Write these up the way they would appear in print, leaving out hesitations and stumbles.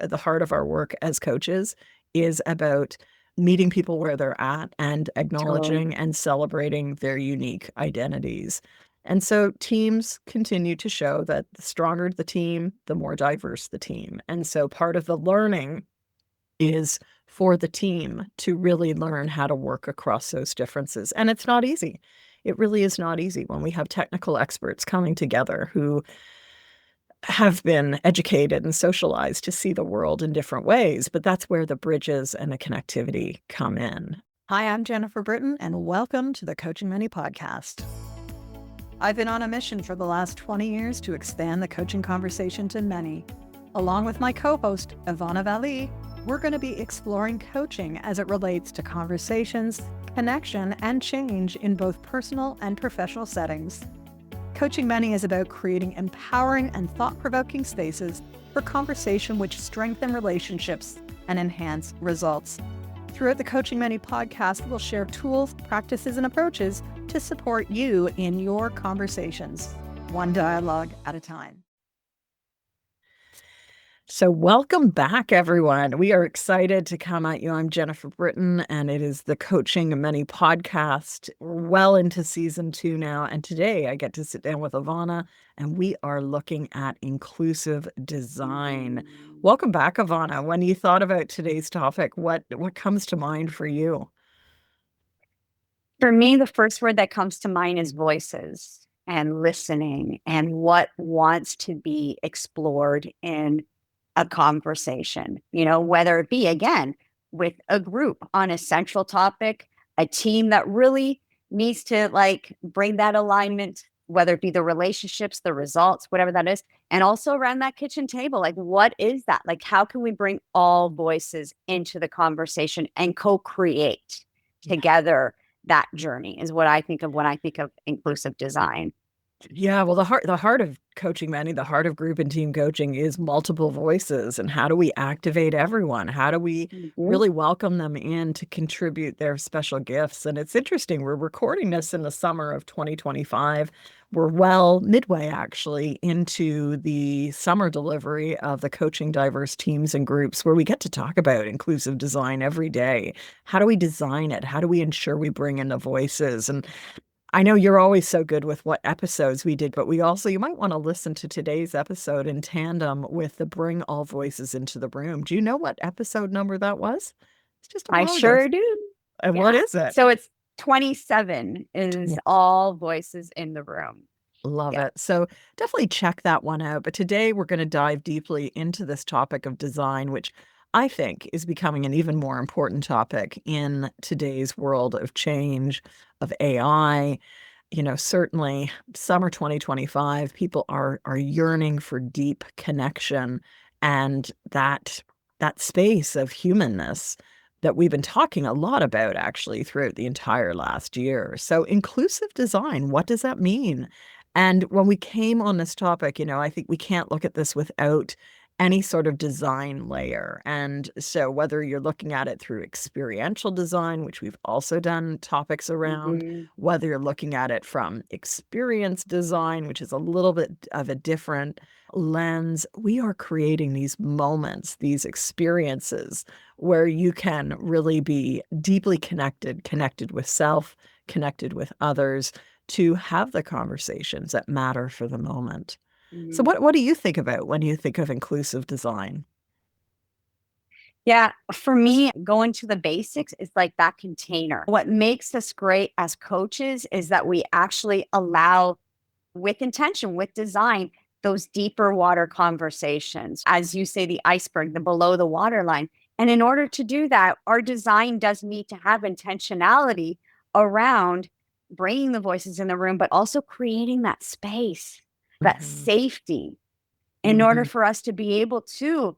the heart of our work as coaches is about meeting people where they're at and acknowledging and celebrating their unique identities. And so teams continue to show that the stronger the team, the more diverse the team. And so part of the learning is for the team to really learn how to work across those differences. And it's not easy. It really is not easy when we have technical experts coming together who have been educated and socialized to see the world in different ways, but that's where the bridges and the connectivity come in. Hi, I'm Jennifer Britton, and welcome to the Coaching Many podcast. I've been on a mission for the last 20 years to expand the coaching conversation to many. Along with my co-host, Ivana Valley, we're going to be exploring coaching as it relates to conversations, connection, and change in both personal and professional settings. Coaching Many is about creating empowering and thought-provoking spaces for conversation which strengthen relationships and enhance results. Throughout the Coaching Many podcast, we'll share tools, practices, and approaches to support you in your conversations, one dialogue at a time. So welcome back, everyone. We are excited to come at you. I'm Jennifer Britton, and it is the Coaching Many podcast. We're well into season 2 now, and today I get to sit down with Ivana, and we are looking at inclusive design. Welcome back, Ivana. When you thought about today's topic, what comes to mind for you? For me, the first word that comes to mind is voices and listening and what wants to be explored in a conversation, whether it be, again, with a group on a central topic, a team that really needs to bring that alignment, whether it be the relationships, the results, whatever that is, and also around that kitchen table, what is that? How can we bring all voices into the conversation and co-create together that journey is what I think of when I think of inclusive design. Yeah, well, the heart of Coaching Many, the heart of group and team coaching is multiple voices. And how do we activate everyone? How do we really welcome them in to contribute their special gifts? And it's interesting, we're recording this in the summer of 2025. We're midway actually into the summer delivery of the Coaching Diverse Teams and Groups, where we get to talk about inclusive design every day. How do we design it? How do we ensure we bring in the voices? And I know you're always so good with what episodes we did, but you might want to listen to today's episode in tandem with the Bring All Voices into the Room. Do you know what episode number that was? It's just I sure do. And what is it? So it's 27 is All Voices in the Room. Love it. So definitely check that one out. But today we're going to dive deeply into this topic of design, which I think is becoming an even more important topic in today's world of change, of AI. Certainly summer 2025, people are yearning for deep connection and that space of humanness that we've been talking a lot about actually throughout the entire last year. So inclusive design, what does that mean? And when we came on this topic, I think we can't look at this without any sort of design layer. And so whether you're looking at it through experiential design, which we've also done topics around, whether you're looking at it from experience design, which is a little bit of a different lens, we are creating these moments, these experiences where you can really be deeply connected with self, connected with others, to have the conversations that matter for the moment. So what do you think about when you think of inclusive design? Yeah, for me, going to the basics is like that container. What makes us great as coaches is that we actually allow, with intention, with design, those deeper water conversations. As you say, the iceberg, the below the waterline. And in order to do that, our design does need to have intentionality around bringing the voices in the room, but also creating that space, that safety, in order for us to be able to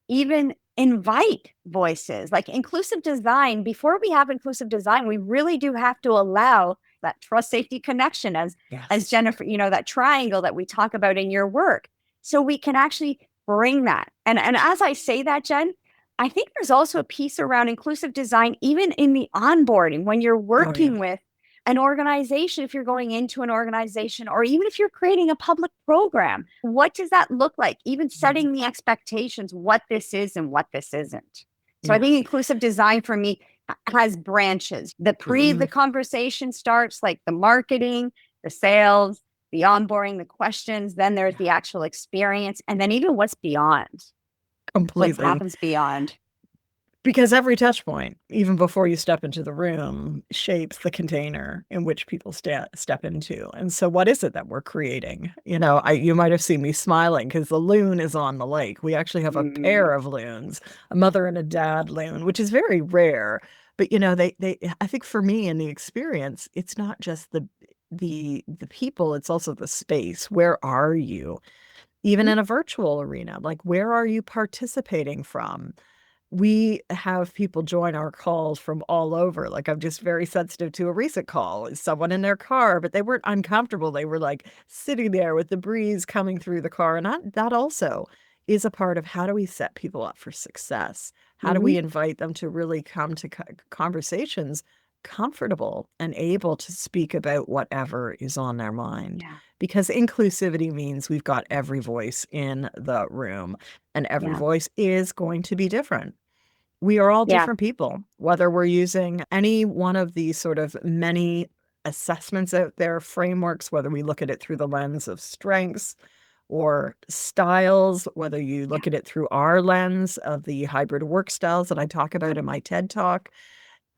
even invite voices. Like inclusive design, before we have inclusive design, we really do have to allow that trust, safety, connection, as Jennifer, that triangle that we talk about in your work. So we can actually bring that. And as I say that, Jen, I think there's also a piece around inclusive design, even in the onboarding, when you're working with an organization, if you're going into an organization, or even if you're creating a public program, what does that look like? Even setting the expectations, what this is and what this isn't. So I think inclusive design for me has branches. The conversation starts, like the marketing, the sales, the onboarding, the questions, then there's the actual experience, and then even what's beyond. Completely. What happens beyond. Because every touch point, even before you step into the room, shapes the container in which people step into. And so what is it that we're creating? You might have seen me smiling because the loon is on the lake. We actually have a pair of loons, a mother and a dad loon, which is very rare. But I think for me in the experience, it's not just the people, it's also the space. Where are you? Even in a virtual arena, like where are you participating from? We have people join our calls from all over. Like, I'm just very sensitive to a recent call. Is someone in their car, but they weren't uncomfortable. They were like sitting there with the breeze coming through the car. And that also is a part of how do we set people up for success? How do we invite them to really come to conversations comfortable and able to speak about whatever is on their mind? Yeah. Because inclusivity means we've got every voice in the room, and every voice is going to be different. We are all different people, whether we're using any one of these sort of many assessments out there, frameworks, whether we look at it through the lens of strengths or styles, whether you look at it through our lens of the hybrid work styles that I talk about in my TED Talk.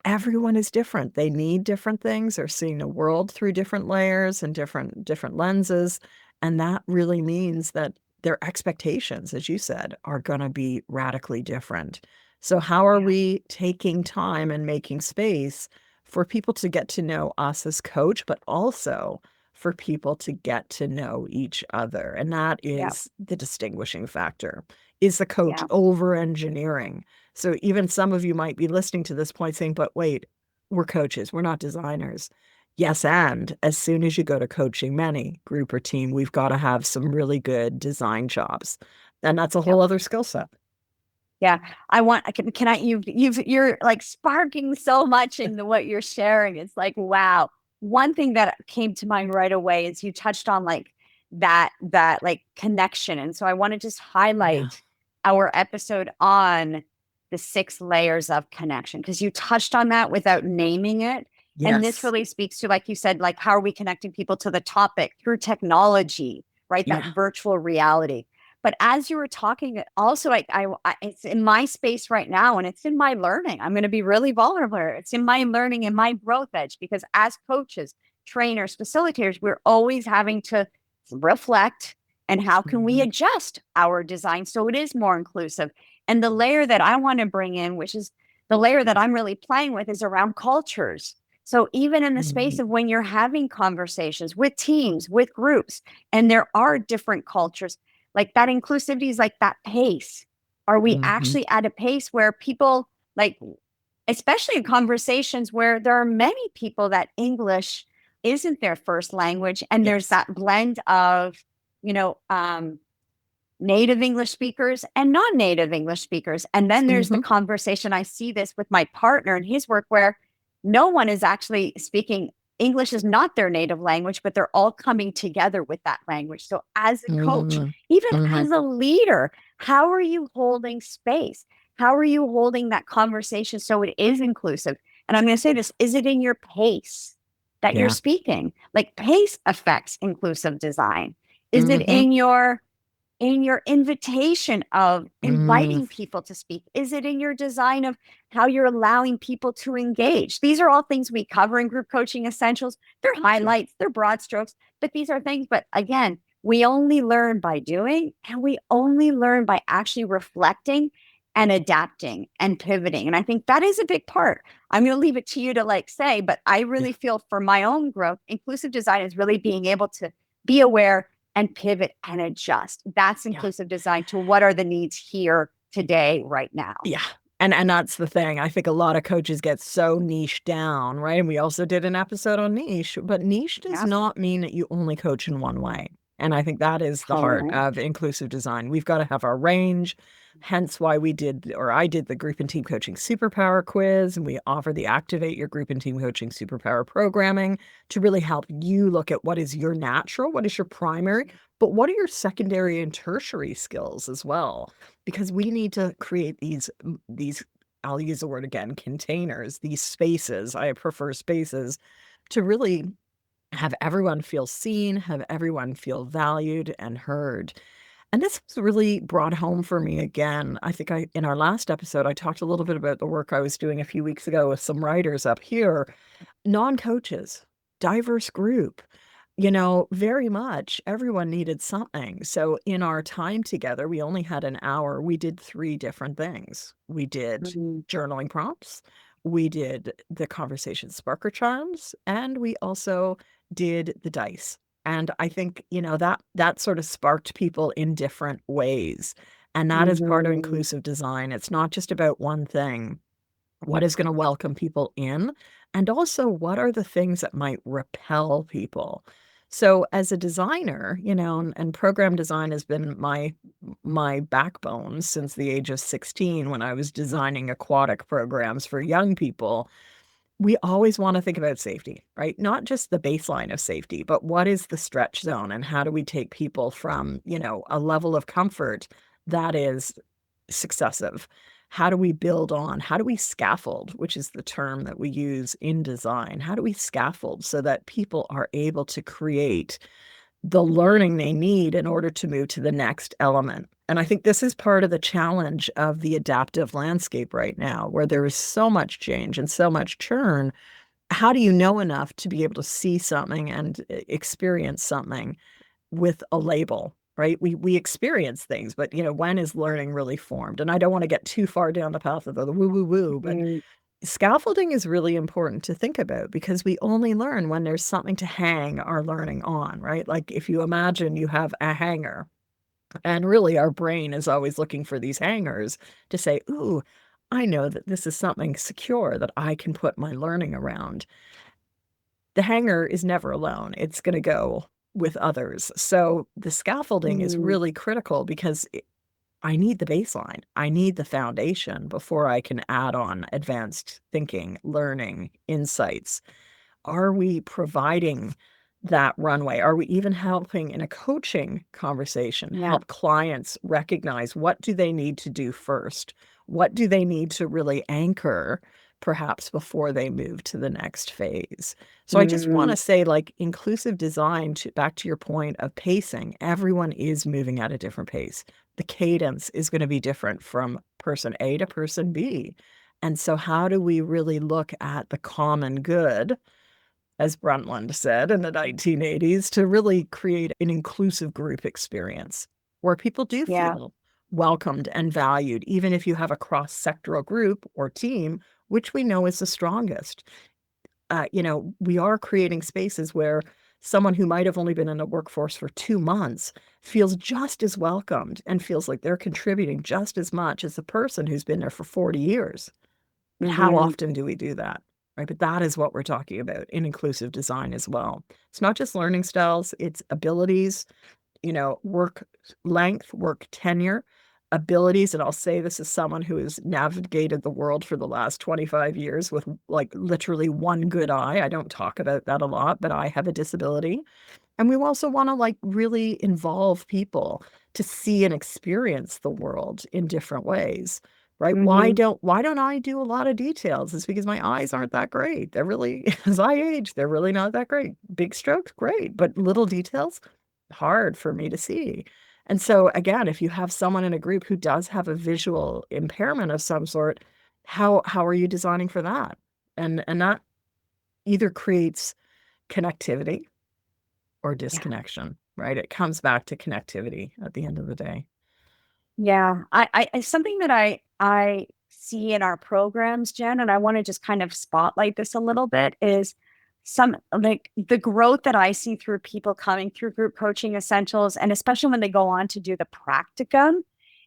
Everyone is different. They need different things. They're seeing the world through different layers and different lenses. And that really means that their expectations, as you said, are going to be radically different. So how are we taking time and making space for people to get to know us as coach, but also for people to get to know each other? And that is the distinguishing factor. Is the coach over-engineering? So even some of you might be listening to this point saying, but wait, we're coaches, we're not designers. Yes, and as soon as you go to coaching many, group or team, we've got to have some really good design jobs. And that's a whole other skill set. Yeah. You're like sparking so much into what you're sharing. It's like, wow. One thing that came to mind right away is you touched on like that like connection. And so I want to just highlight our episode on the 6 layers of connection, because you touched on that without naming it. Yes. And this really speaks to, like you said, like how are we connecting people to the topic through technology, right? That virtual reality. But as you were talking, also, it's in my space right now, and it's in my learning. I'm going to be really vulnerable. It's in my learning and my growth edge, because as coaches, trainers, facilitators, we're always having to reflect and how can we adjust our design so it is more inclusive. And the layer that I want to bring in, which is the layer that I'm really playing with, is around cultures. So even in the space of when you're having conversations with teams, with groups, and there are different cultures, like that inclusivity is like that pace. Are we actually at a pace where people, like, especially in conversations where there are many people that English isn't their first language, and there's that blend of, native English speakers and non-native English speakers. And then there's the conversation. I see this with my partner and his work, where no one is actually speaking English is not their native language, but they're all coming together with that language. So as a coach, even as a leader, how are you holding space? How are you holding that conversation so it is inclusive? And I'm going to say this, is it in your pace that you're speaking? Like, pace affects inclusive design. Is it in your invitation of inviting people to speak? Is it in your design of how you're allowing people to engage? These are all things we cover in Group Coaching Essentials. They're highlights, they're broad strokes, but these are things. But again, we only learn by doing, and we only learn by actually reflecting and adapting and pivoting. And I think that is a big part. I'm going to leave it to you to say, but I really feel for my own growth, inclusive design is really being able to be aware and pivot and adjust. That's inclusive design to what are the needs here today, right now. Yeah. And that's the thing. I think a lot of coaches get so niche down, right? And we also did an episode on niche, but niche does not mean that you only coach in one way. And I think that is the heart of inclusive design. We've got to have our range. Hence why I did the group and team coaching superpower quiz, and we offer the Activate Your Group and Team Coaching Superpower programming to really help you look at what is your natural, what is your primary, but what are your secondary and tertiary skills as well? Because we need to create these, I'll use the word again, containers, these spaces. I prefer spaces to really have everyone feel seen, have everyone feel valued and heard. And this was really brought home for me again. I think in our last episode, I talked a little bit about the work I was doing a few weeks ago with some writers up here, non-coaches, diverse group. Very much everyone needed something. So in our time together, we only had an hour. We did 3 different things. We did Mhm. journaling prompts, we did the conversation sparker charms, and we also did the dice. And I think, that sort of sparked people in different ways. And that is part of Mhm. inclusive design. It's not just about one thing. What is going to welcome people in? And also, what are the things that might repel people? So, as a designer, and program design has been my backbone since the age of 16 when I was designing aquatic programs for young people. We always want to think about safety, right? Not just the baseline of safety, but what is the stretch zone and how do we take people from, a level of comfort that is successive? How do we build on? How do we scaffold, which is the term that we use in design? How do we scaffold so that people are able to create the learning they need in order to move to the next element? And I think this is part of the challenge of the adaptive landscape right now, where there is so much change and so much churn. How do you know enough to be able to see something and experience something with a label, right? We experience things, but when is learning really formed? And I don't want to get too far down the path of the woo woo woo, but Mhm. scaffolding is really important to think about because we only learn when there's something to hang our learning on, right? Like if you imagine you have a hanger, and really our brain is always looking for these hangers to say, ooh, I know that this is something secure that I can put my learning around. The hanger is never alone. It's going to go with others. So the scaffolding is Mhm. really critical because I need the baseline. I need the foundation before I can add on advanced thinking, learning, insights. Are we providing that runway? Are we even helping in a coaching conversation, Yeah. help clients recognize what do they need to do first? What do they need to really anchor perhaps before they move to the next phase? So I just want Mhm. to say like inclusive design back to your point of pacing, everyone is moving at a different pace. The cadence is going to be different from person A to person B. And so how do we really look at the common good, as Brundtland said in the 1980s, to really create an inclusive group experience where people do Yeah. feel welcomed and valued, even if you have a cross-sectoral group or team, which we know is the strongest. We are creating spaces where someone who might have only been in a workforce for 2 months feels just as welcomed and feels like they're contributing just as much as the person who's been there for 40 years. But how Mhm. often do we do that? Right. But that is what we're talking about in inclusive design as well. It's not just learning styles, it's abilities, work length, work tenure, abilities. And I'll say this as someone who has navigated the world for the last 25 years with like literally one good eye. I don't talk about that a lot, but I have a disability. And we also want to like really involve people to see and experience the world in different ways. Right? Mhm. Why don't I do a lot of details? It's because my eyes aren't that great. They're really, as I age, they're really not that great. Big strokes, great, but little details, hard for me to see. And so again, if you have someone in a group who does have a visual impairment of some sort, how are you designing for that? And that either creates connectivity or Yeah. disconnection, right? It comes back to connectivity at the end of the day. Yeah. Something that I see in our programs, Jen, and I want to just kind of spotlight this a little bit is some like the growth that I see through people coming through group coaching essentials, and especially when they go on to do the practicum,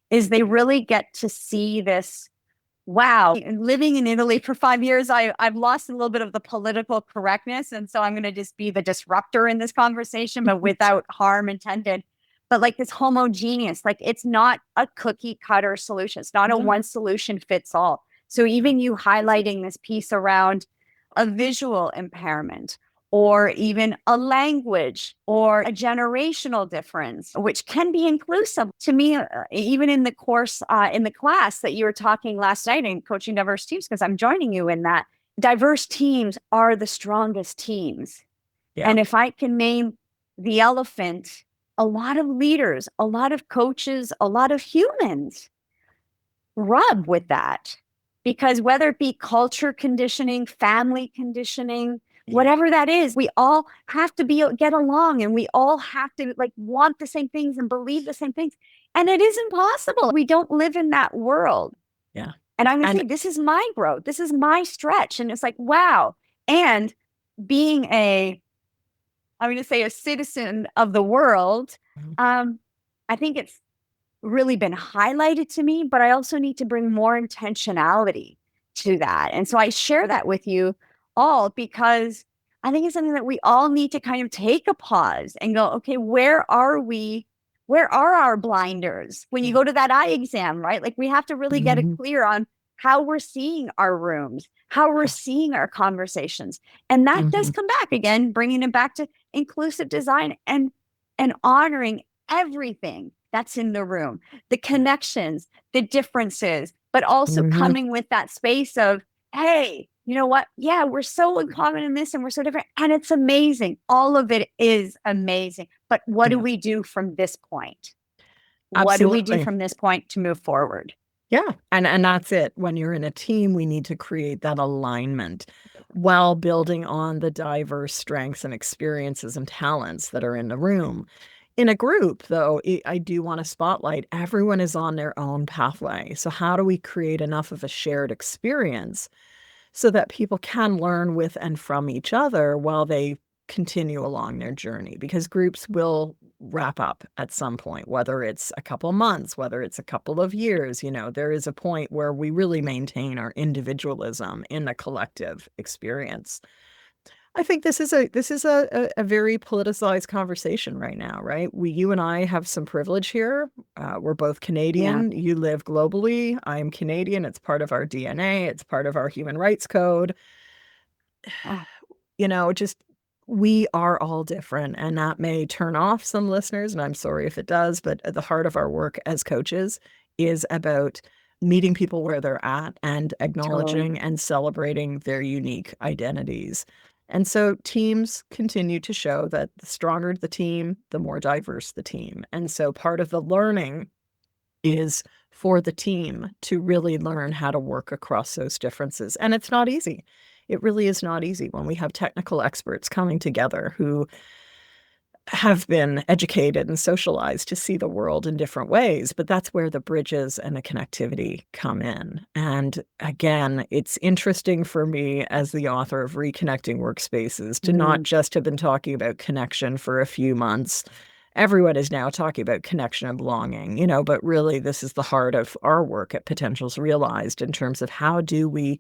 is they really get to see this. Wow. Living in Italy for 5 years, I've lost a little bit of the political correctness. And so I'm going to just be the disruptor in this conversation, but without harm intended. but like this homogeneous, like it's not a cookie cutter solution. It's not a one solution fits all. So even you highlighting this piece around a visual impairment or even a language or a generational difference, which can be inclusive to me, even in the course, in the class that you were talking last night in coaching diverse teams, because I'm joining you in that. Diverse teams are the strongest teams. Yeah. And if I can name the elephant, a lot of leaders, a lot of coaches, a lot of humans rub with that. Because whether it be culture conditioning, family conditioning, whatever that is, we all have to get along, and we all have to like want the same things and believe the same things. And it is impossible. We don't live in that world. Yeah. And I'm going to And say, this is my growth. This is my stretch. And it's like, wow. And being I'm going to say a citizen of the world, I think it's really been highlighted to me, but I also need to bring more intentionality to that. And so I share that with you all because I think it's something that we all need to kind of take a pause and go, okay, where are we? Where are our blinders? When you go to that eye exam, right? Like we have to really get it clear on how we're seeing our rooms, how we're seeing our conversations. And that does come back again, bringing it back to inclusive design and honoring everything that's in the room, the connections, the differences, but also coming with that space of, hey, you know what? Yeah, we're so in common in this and we're so different. And it's amazing. All of it is amazing. But what do we do from this point? What do we do Absolutely. from this point to move forward? Yeah. And that's it. When you're in a team, we need to create that alignment while building on the diverse strengths and experiences and talents that are in the room. In a group, though, I do want to spotlight everyone is on their own pathway. So how do we create enough of a shared experience so that people can learn with and from each other while they continue along their journey? Because groups will wrap up at some point, whether it's a couple months, whether it's a couple of years. There is a point where we really maintain our individualism in the collective experience. I think this is a very politicized conversation right now, right? You and I have some privilege here. We're both Canadian. Yeah. You live globally. I'm Canadian. It's part of our DNA. It's part of our human rights code. Just we are all different, and that may turn off some listeners, and I'm sorry if it does, but at the heart of our work as coaches is about meeting people where they're at and acknowledging and celebrating their unique identities. And so teams continue to show that the stronger the team, the more diverse the team. And so part of the learning is for the team to really learn how to work across those differences. And it's not easy. It really is not easy when we have technical experts coming together who have been educated and socialized to see the world in different ways, but that's where the bridges and the connectivity come in. And again, it's interesting for me as the author of Reconnecting Workspaces to not just have been talking about connection for a few months. Everyone is now talking about connection and belonging, but really this is the heart of our work at Potentials Realized in terms of how do we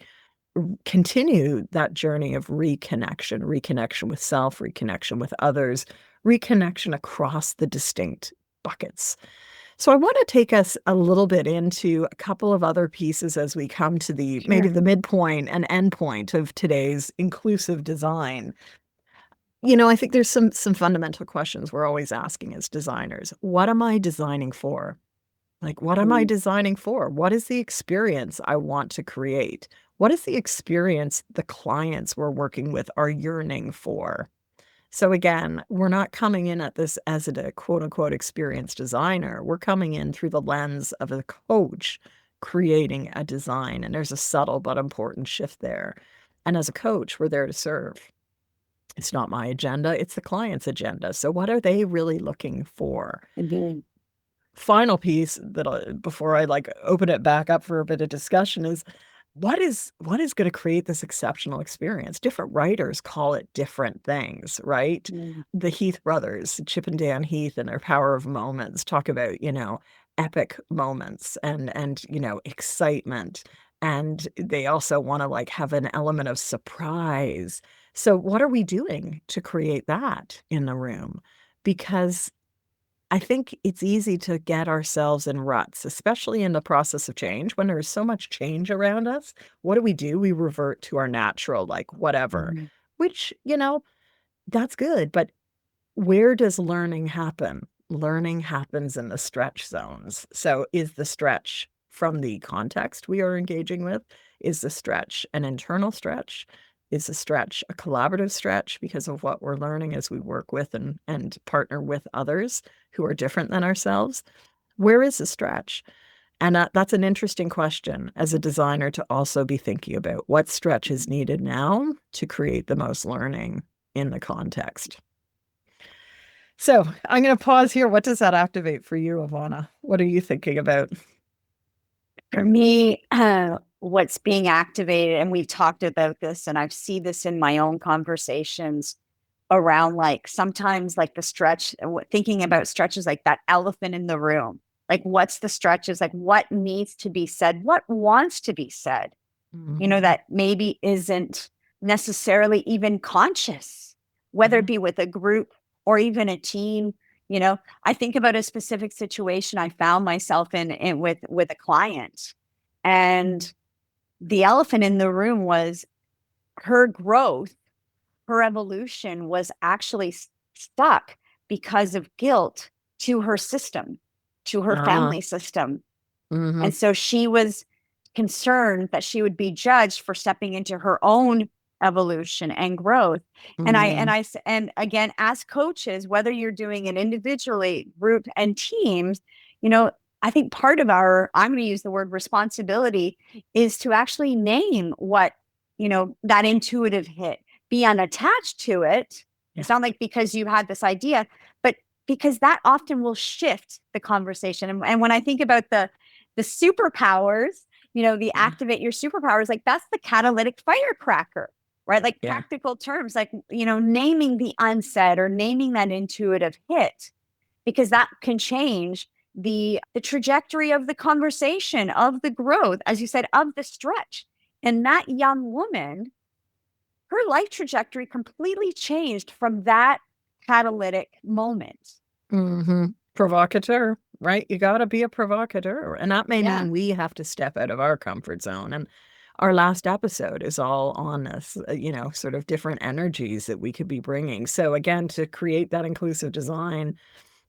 continue that journey of reconnection with self, reconnection with others, reconnection across the distinct buckets. So I want to take us a little bit into a couple of other pieces as we come to maybe the midpoint and end point of today's inclusive design. I think there's some fundamental questions we're always asking as designers. What am I designing for? Like, what am I designing for? What is the experience I want to create? What is the experience the clients we're working with are yearning for? So again, we're not coming in at this as a quote unquote experienced designer. We're coming in through the lens of a coach creating a design. And there's a subtle but important shift there. And as a coach, we're there to serve. It's not my agenda, it's the client's agenda. So what are they really looking for? Final piece that before I open it back up for a bit of discussion is what is going to create this exceptional experience? Different writers call it different things, right? The Heath brothers, Chip and Dan Heath, and their Power of Moments talk about, epic moments and excitement. And they also want to have an element of surprise. So what are we doing to create that in the room? Because I think it's easy to get ourselves in ruts, especially in the process of change. When there's so much change around us, what do? We revert to our natural, like whatever, Mhm. which, that's good. But where does learning happen? Learning happens in the stretch zones. So is the stretch from the context we are engaging with? Is the stretch an internal stretch? Is the stretch a collaborative stretch because of what we're learning as we work with and partner with others who are different than ourselves? Where is the stretch? And that's an interesting question as a designer to also be thinking about what stretch is needed now to create the most learning in the context. So I'm going to pause here. What does that activate for you, Ivana? What are you thinking about? For me, what's being activated, and we've talked about this, and I've seen this in my own conversations around like sometimes like the stretch, thinking about stretches like that elephant in the room. Like, what's the stretches? Like, what needs to be said? What wants to be said? Mhm. That maybe isn't necessarily even conscious, whether it Mhm. be with a group or even a team. I think about a specific situation I found myself in with a client, and the elephant in the room was her growth, her evolution was actually stuck because of guilt to her system, to her Ah, family system. mhm. And so she was concerned that she would be judged for stepping into her own evolution and growth. Mhm. And again, as coaches, whether you're doing it individually, group and teams, you know, I think part of I'm going to use the word responsibility is to actually name what, that intuitive hit, be unattached to it. Yeah. It's not like because you had this idea, but because that often will shift the conversation. And when I think about the superpowers, the Yeah. activate your superpowers, like that's the catalytic firecracker, right? Like Yeah. practical terms, like, naming the unsaid or naming that intuitive hit, because that can change the trajectory of the conversation, of the growth, as you said, of the stretch. And that young woman, her life trajectory completely changed from that catalytic moment. Mhm. Provocateur, right? You got to be a provocateur. And that may Yeah. mean we have to step out of our comfort zone. And our last episode is all on this, sort of different energies that we could be bringing. So again, to create that inclusive design,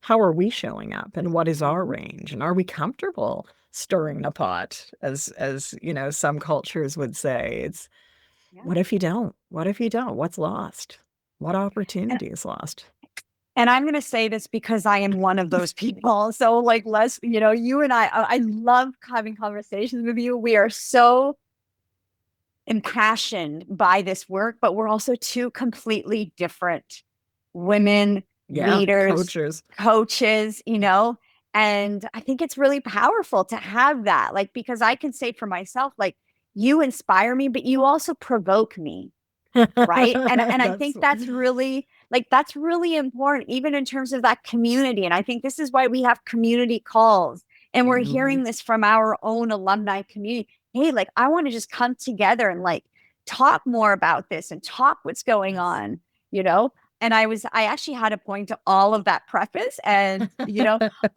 how are we showing up and what is our Mhm. range? And are we comfortable stirring the pot, as some cultures would say? It's Yeah. what if you don't? What if you don't? What's lost? What And opportunity is lost? And I'm going to say this because I am one of those people. So, like, Les, you and I love having conversations with you. We are so impassioned by this work, but we're also two completely different women, Yeah, leaders, coaches. coaches, and I think it's really powerful to have that. Like, because I can say for myself, like, you inspire me, but you also provoke me, right? And I That's think that's really important, even in terms of that community. And I think this is why we have community calls, and we're Mhm. hearing this from our own alumni community. Hey, like, I want to just come together and like talk more about this and talk what's going Yes. on, you know and I actually had a point to all of that preface. And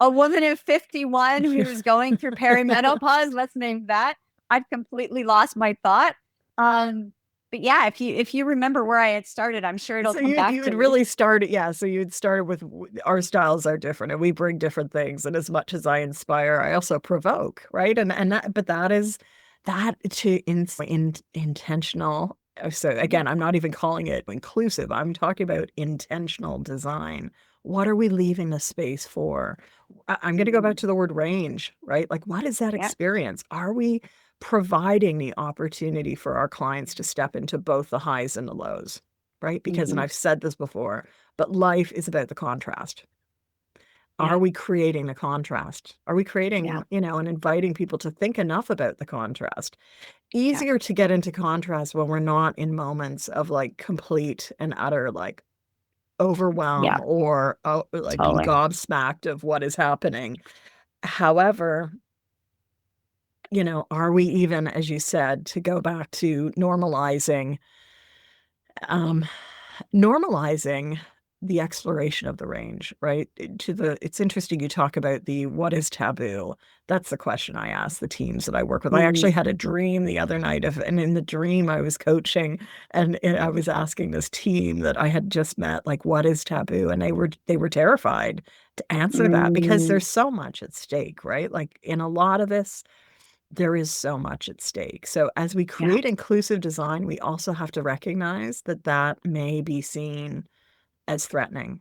a woman of 51 who's going through perimenopause, let's name that. I've completely lost my thought. But yeah, if you remember where I had started, I'm sure it'll So come you back to would me. really start it, yeah. So you'd start with our styles are different and we bring different things. And as much as I inspire, I also provoke, right? And that, but that is that to intentional. So Yeah, again, I'm not even calling it inclusive. I'm talking about intentional design. What are we leaving the space for? I'm going to go back mhm, to the word range, right? Like, what is that yeah, experience? Are we providing the opportunity for our clients to step into both the highs and the lows? Right? Because, and mhm, I've said this before, but life is about the contrast. yeah, Are we creating the contrast? Are we yeah, creating, and inviting people to think enough about the contrast? yeah, Easier to get into contrast when we're not in moments of like complete and utter like overwhelm yeah, or like being totally. gobsmacked of what is happening. However, are we even, as you said, to go back to normalizing, um, normalizing the exploration of the range, right? It's interesting you talk about the what is taboo. That's the question I ask the teams that I work with. I actually Mm, had a dream the other night and in the dream I was coaching and I was asking this team that I had just met, like, what is taboo? And they were terrified to answer that because mm, there's so much at stake, right? Like in a lot of this, there is so much at stake. So as we yeah, create inclusive design, we also have to recognize that that may be seen as threatening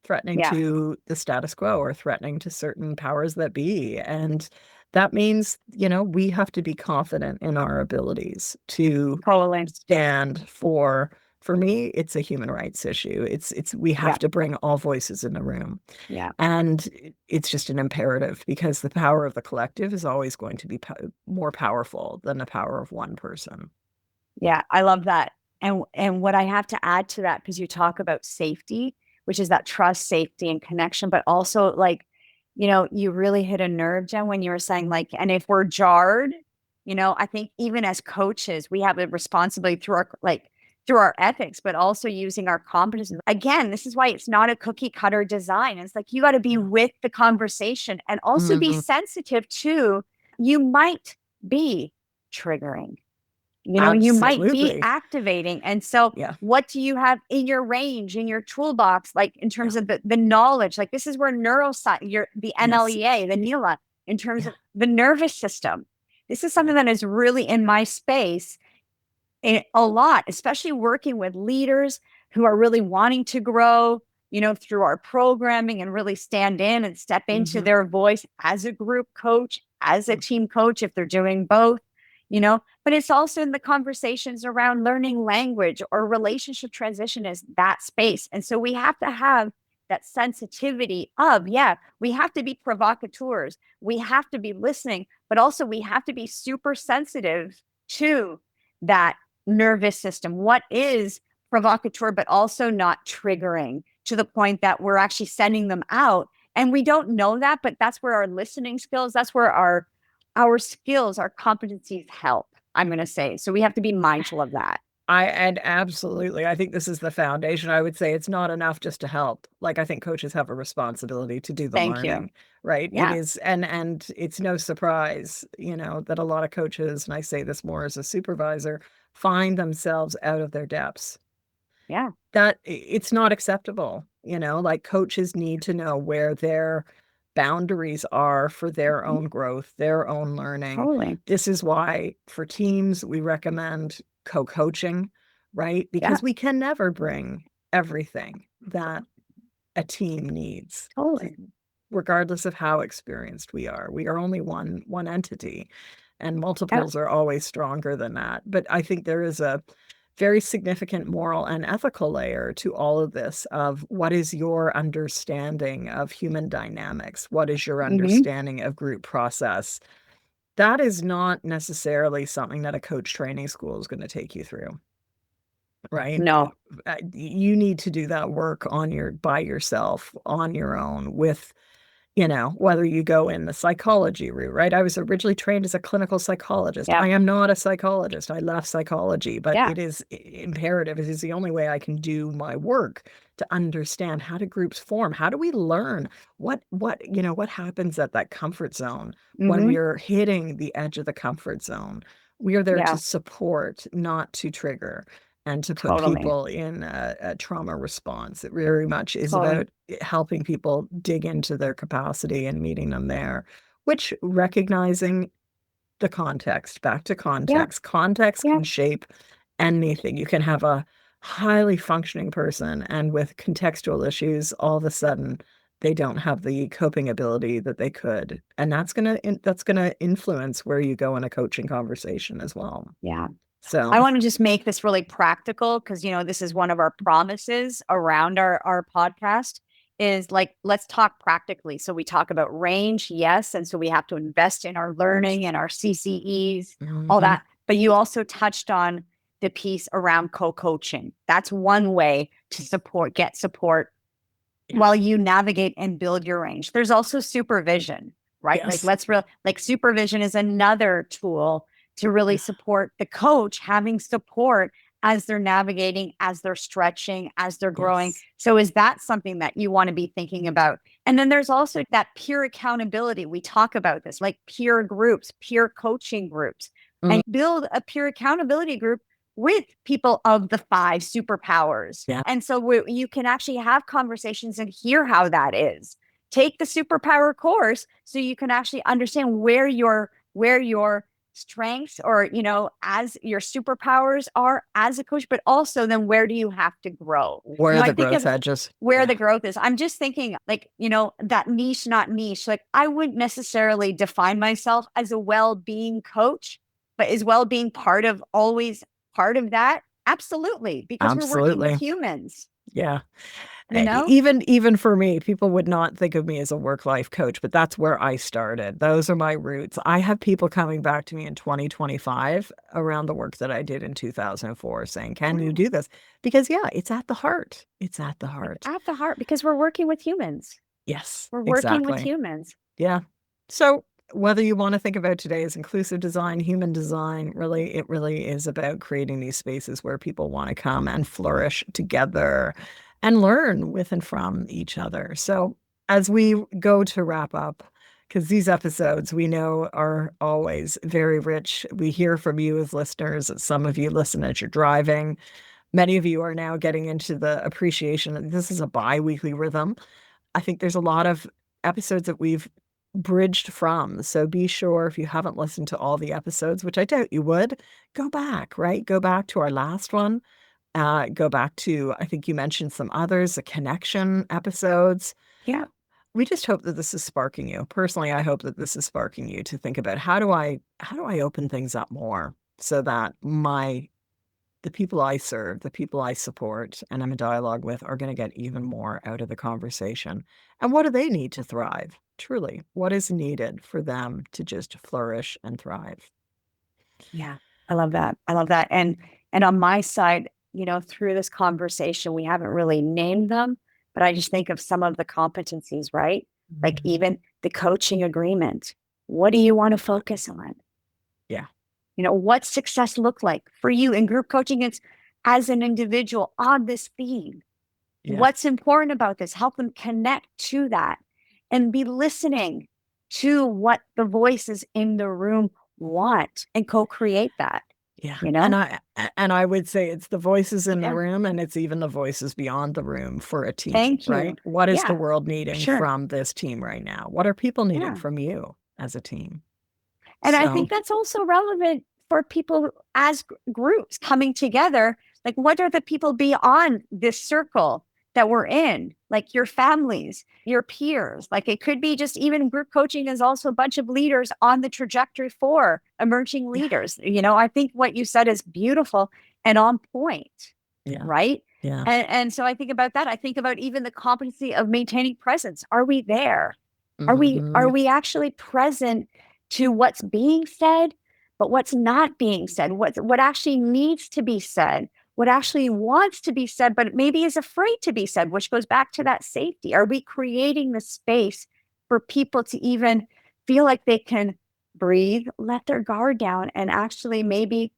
yeah, to the status quo or threatening to certain powers that be. And that means, we have to be confident in our abilities to totally. stand for me, it's a human rights issue. It's we Yeah, have to bring all voices in the room. yeah, And it's just an imperative because the power of the collective is always going to be more powerful than the power of one person. yeah. I love that. And what I have to add to that, because you talk about safety, which is that trust, safety, and connection, but also like, you really hit a nerve, Jen, when you were saying like, and if we're jarred, I think even as coaches, we have a responsibility through our ethics, but also using our competences. Again, this is why it's not a cookie cutter design. It's like you got to be with the conversation and also be Mhm. sensitive to you might be triggering. You might be Absolutely. activating. And so, Yeah. what do you have in your range, in your toolbox, like in Yeah. terms of the knowledge? Like, this is where neuroscience, the Yes. NLEA, the NELA, in terms Yeah. of the nervous system. This is Yeah. something that is really in my space a lot, especially working with leaders who are really wanting to grow, through our programming and really stand in and step into Mhm. their voice as a group coach, as a team coach, if they're doing both, but it's also in the conversations around learning language or relationship transition is that space. And so we have to have that sensitivity of, yeah, we have to be provocateurs. We have to be listening, but also we have to be super sensitive to that nervous system. What is provocateur, but also not triggering to the point that we're actually sending them out. And we don't know that, but that's where our listening skills, that's where our skills, our competencies help, I'm going to say. So we have to be mindful of that. And absolutely. I think this is the foundation. I would say it's not enough just to help. Like, I think coaches have a responsibility to do the Thank you. learning, right? It Yeah. is, and it's no surprise, that a lot of coaches, and I say this more as a supervisor, find themselves out of their depths. Yeah. That it's not acceptable, like coaches need to know where their boundaries are for their Mhm. own growth, their own learning. Totally. This is why for teams we recommend co-coaching, right? Yeah. Because we can never bring everything that a team needs, Totally. regardless of how experienced we are. We are only one entity, and Yeah. multiples are always stronger than that. But I think there is a very significant moral and ethical layer to all of this of what is your understanding of human dynamics? What is your Hmm. understanding of group process? That is not necessarily something that a coach training school is going to take you through, right? No. You need to do that work by yourself, on your own, with whether you go in the psychology route, right? I was originally trained as a clinical psychologist. Yeah. I am not a psychologist. I left psychology, but Yeah. it is imperative. It is the only way I can do my work to understand how do groups form? How do we learn? What happens at that comfort zone when Hmm. we are hitting the edge of the comfort zone? We are there to Yeah. support, not to trigger and to put Totally. people in a trauma response. It very much is Totally. about helping people dig into their capacity and meeting them there, which recognizing the context, back to Yeah. context. Context Yeah. can shape anything. You can have a highly functioning person, and with contextual issues, all of a sudden they don't have the coping ability that they could. And that's gonna influence where you go in a coaching conversation as well. Yeah. So I want to just make this really practical because, this is one of our promises around our podcast is like, let's talk practically. So we talk about range, yes. And so we have to invest in our learning and our CCEs, all mhm, that. But you also touched on the piece around co-coaching. That's one way to get support yeah, while you navigate and build your range. There's also supervision, right? Like yes, like supervision is another tool to really support the coach having support as they're navigating, as they're stretching, as they're growing. Yes. So is that something that you want to be thinking about? And then there's also that peer accountability. We talk about this, like peer groups, peer coaching groups, and build a peer accountability group with people of the 5 superpowers. Yeah. And so you can actually have conversations and hear how that is. Take the superpower course so you can actually understand where your strengths or, as your superpowers are as a coach, but also then where do you have to grow? Where are I the think growth of edges? where the growth is. I'm just thinking like, that niche, not niche. Like I wouldn't necessarily define myself as a well-being coach, but is well-being always part of that? Absolutely. Because we're working Absolutely. with humans. Yeah. You know? Even for me, people would not think of me as a work-life coach, but that's where I started. Those are my roots. I have people coming back to me in 2025 around the work that I did in 2004 saying, can you do this? Because yeah, it's at the heart. It's at the heart. At the heart, because we're working with humans. Yes, We're working with exactly. humans. Yeah. So whether you want to think about today as inclusive design, human design, it really is about creating these spaces where people want to come and flourish together and learn with and from each other. So as we go to wrap up, because these episodes we know are always very rich. We hear from you as listeners. Some of you listen as you're driving. Many of you are now getting into the appreciation that this is a bi-weekly rhythm. I think there's a lot of episodes that we've bridged from. So be sure if you haven't listened to all the episodes, which I doubt you would, go back, right? Go back to our last one. Go back to, I think you mentioned some others, the connection episodes. Yeah. We just hope that this is sparking you. Personally, I hope that this is sparking you to think about how do I open things up more so that the people I serve, the people I support, and I'm in dialogue with are going to get even more out of the conversation. And what do they need to thrive? Truly, what is needed for them to just flourish and thrive? Yeah. I love that. I love that. And on my side, through this conversation, we haven't really named them, but I just think of some of the competencies, right? Like even the coaching agreement. What do you want to focus on? Yeah. What success look like for you in group coaching? It's as an individual on this theme. Yeah. What's important about this? Help them connect to that and be listening to what the voices in the room want and co-create that. Yeah. And I would say it's the voices in the room and it's even the voices beyond the room for a team. Thank you. Right? What is the world needing Sure. from this team right now? What are people needing from you as a team? And I think that's also relevant for people as groups coming together. Like, what are the people beyond this circle that we're in? Like your families, your peers. Like it could be just even group coaching is also a bunch of leaders on the trajectory for emerging leaders. I think what you said is beautiful and on point. Yeah. Right. Yeah. And so I think about that. I think about even the competency of maintaining presence. Are we there? Are we actually present to what's being said, but what's not being said? What actually needs to be said? What actually wants to be said, but maybe is afraid to be said, which goes back to that safety. Are we creating the space for people to even feel like they can breathe, let their guard down, and actually maybe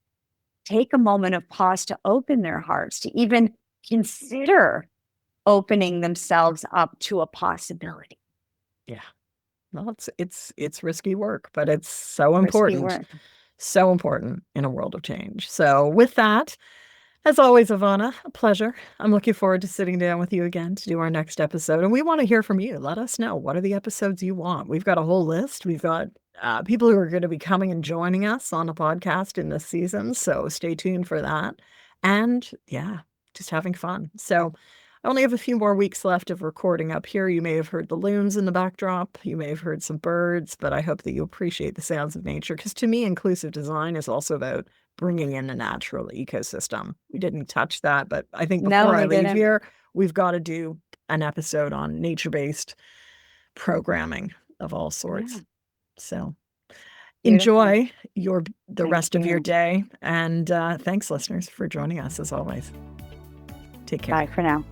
take a moment of pause to open their hearts, to even consider opening themselves up to a possibility? Yeah. Well, it's risky work, but it's so important. So important in a world of change. So with that, as always, Ivana, a pleasure. I'm looking forward to sitting down with you again to do our next episode. And we want to hear from you. Let us know. What are the episodes you want? We've got a whole list. We've got people who are going to be coming and joining us on the podcast in this season. So stay tuned for that. And yeah, just having fun. So I only have a few more weeks left of recording up here. You may have heard the loons in the backdrop. You may have heard some birds, but I hope that you appreciate the sounds of nature. Because to me, inclusive design is also about bringing in a natural ecosystem. We didn't touch that, but I think before I leave here, we've got to do an episode on nature-based programming of all sorts. Yeah. So enjoy the rest of your day. And thanks, listeners, for joining us as always. Take care. Bye for now.